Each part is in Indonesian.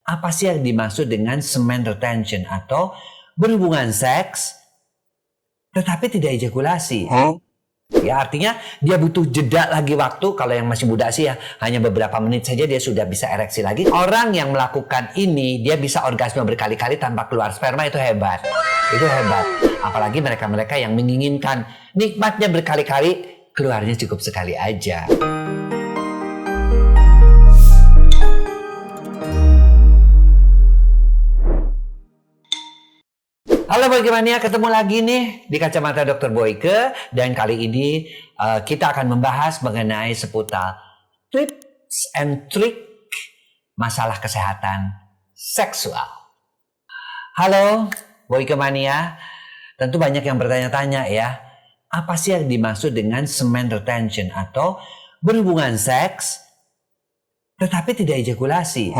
Apa sih yang dimaksud dengan semen retention atau berhubungan seks tetapi tidak ejakulasi? Ya, artinya dia butuh jeda lagi waktu. Kalau yang masih muda sih ya hanya beberapa menit saja dia sudah bisa ereksi lagi. Orang yang melakukan ini dia bisa orgasme berkali-kali tanpa keluar sperma, itu hebat. Itu hebat. Apalagi mereka-mereka yang menginginkan nikmatnya berkali-kali, keluarnya cukup sekali aja. Halo Boykemania, ketemu lagi nih di Kacamata Dr. Boyke, dan kali ini kita akan membahas mengenai seputar tips and trick masalah kesehatan seksual. Halo Boykemania, tentu banyak yang bertanya-tanya ya, apa sih yang dimaksud dengan semen retention atau berhubungan seks tetapi tidak ejakulasi?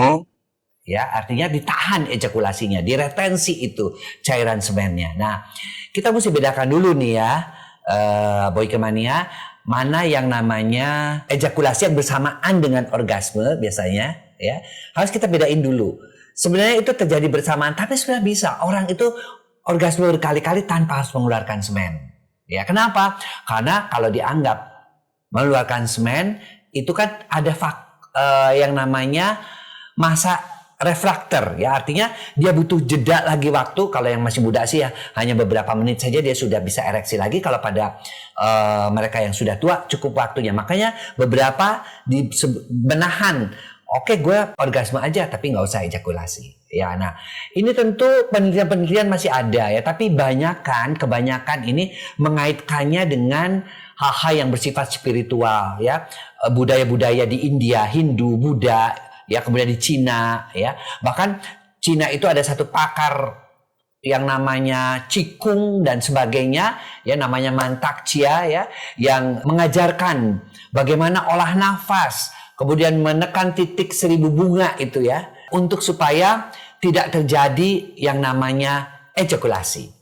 Ya, artinya ditahan ejakulasinya, diretensi itu cairan semennya. Nah, kita mesti bedakan dulu nih ya, Boykemania, mana yang namanya ejakulasi yang bersamaan dengan orgasme biasanya, ya. Harus kita bedain dulu. Sebenarnya itu terjadi bersamaan, tapi sebenarnya bisa orang itu orgasme berkali-kali tanpa harus mengeluarkan semen. Ya, kenapa? Karena kalau dianggap mengeluarkan semen itu kan ada yang namanya masa refraktor, ya, artinya dia butuh jeda lagi waktu. Kalau yang masih muda sih ya hanya beberapa menit saja dia sudah bisa ereksi lagi. Kalau pada mereka yang sudah tua cukup waktunya. Makanya beberapa menahan, oke, gue orgasme aja tapi nggak usah ejakulasi. Ya, nah ini tentu penelitian-penelitian masih ada ya, tapi kebanyakan ini mengaitkannya dengan hal-hal yang bersifat spiritual ya, budaya-budaya di India, Hindu, Buddha. Ya, kemudian di Cina, ya, bahkan Cina itu ada satu pakar yang namanya Qigong dan sebagainya, ya, namanya Mantak Chia, ya, yang mengajarkan bagaimana olah nafas, kemudian menekan titik 1000 bunga itu ya, untuk supaya tidak terjadi yang namanya ejakulasi,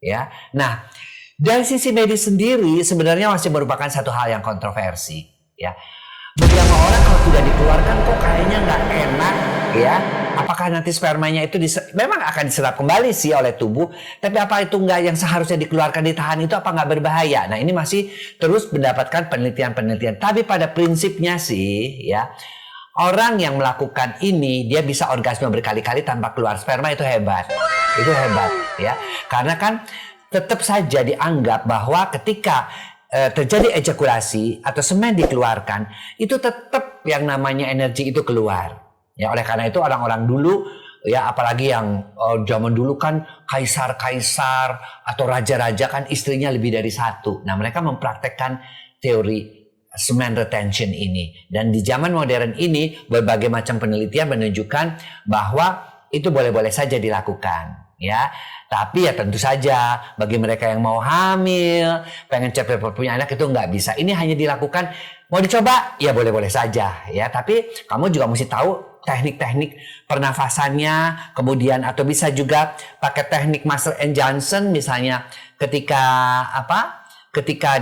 ya. Nah, dari sisi medis sendiri sebenarnya masih merupakan satu hal yang kontroversi, ya. Beberapa orang kalau tidak dikeluarkan kok kayaknya nggak enak ya. Apakah nanti spermanya itu memang akan diserap kembali sih oleh tubuh, tapi apa itu nggak yang seharusnya dikeluarkan ditahan itu apa nggak berbahaya? Nah, ini masih terus mendapatkan penelitian-penelitian. Tapi pada prinsipnya sih ya, orang yang melakukan ini dia bisa orgasme berkali-kali tanpa keluar sperma, itu hebat. Itu hebat ya. Karena kan tetap saja dianggap bahwa ketika terjadi ejakulasi atau semen dikeluarkan, itu tetap yang namanya energi itu keluar. Ya, oleh karena itu orang-orang dulu ya, apalagi yang zaman dulu kan kaisar-kaisar atau raja-raja kan istrinya lebih dari satu. Nah, mereka mempraktekkan teori semen retention ini. Dan di zaman modern ini berbagai macam penelitian menunjukkan bahwa itu boleh-boleh saja dilakukan. Ya, tapi ya tentu saja bagi mereka yang mau hamil, pengen cepat punya anak itu nggak bisa. Ini hanya dilakukan, mau dicoba ya boleh-boleh saja ya. Tapi kamu juga mesti tahu teknik-teknik pernafasannya, kemudian atau bisa juga pakai teknik Master and Johnson misalnya ketika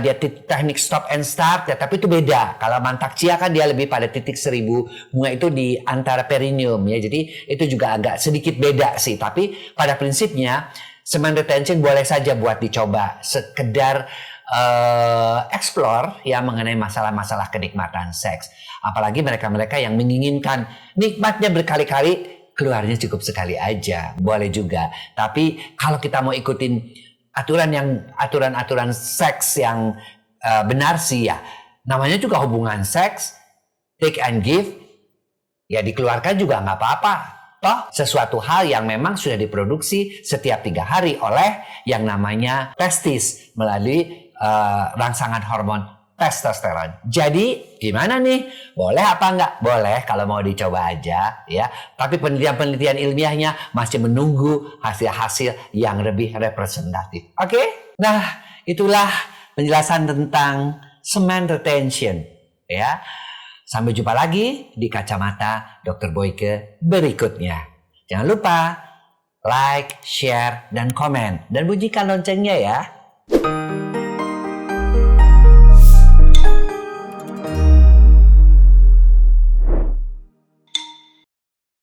dia teknik stop and start ya, tapi itu beda. Kalau Mantak Chia kan dia lebih pada titik 1000 bunga itu di antara perineum ya. Jadi itu juga agak sedikit beda sih. Tapi pada prinsipnya semen retention boleh saja buat dicoba. Sekedar explore ya mengenai masalah-masalah kenikmatan seks. Apalagi mereka-mereka yang menginginkan nikmatnya berkali-kali, keluarnya cukup sekali aja. Boleh juga. Tapi kalau kita mau ikutin aturan-aturan seks yang benar sih ya, namanya juga hubungan seks, take and give, ya dikeluarkan juga nggak apa-apa. Toh sesuatu hal yang memang sudah diproduksi setiap 3 hari oleh yang namanya testis melalui rangsangan hormon testosteron. Jadi gimana nih? Boleh apa enggak? Boleh kalau mau dicoba aja ya. Tapi penelitian-penelitian ilmiahnya masih menunggu hasil-hasil yang lebih representatif. Oke? Nah, itulah penjelasan tentang semen retention ya. Sampai jumpa lagi di Kacamata Dr. Boyke berikutnya. Jangan lupa like, share, dan komen. Dan bunyikan loncengnya ya.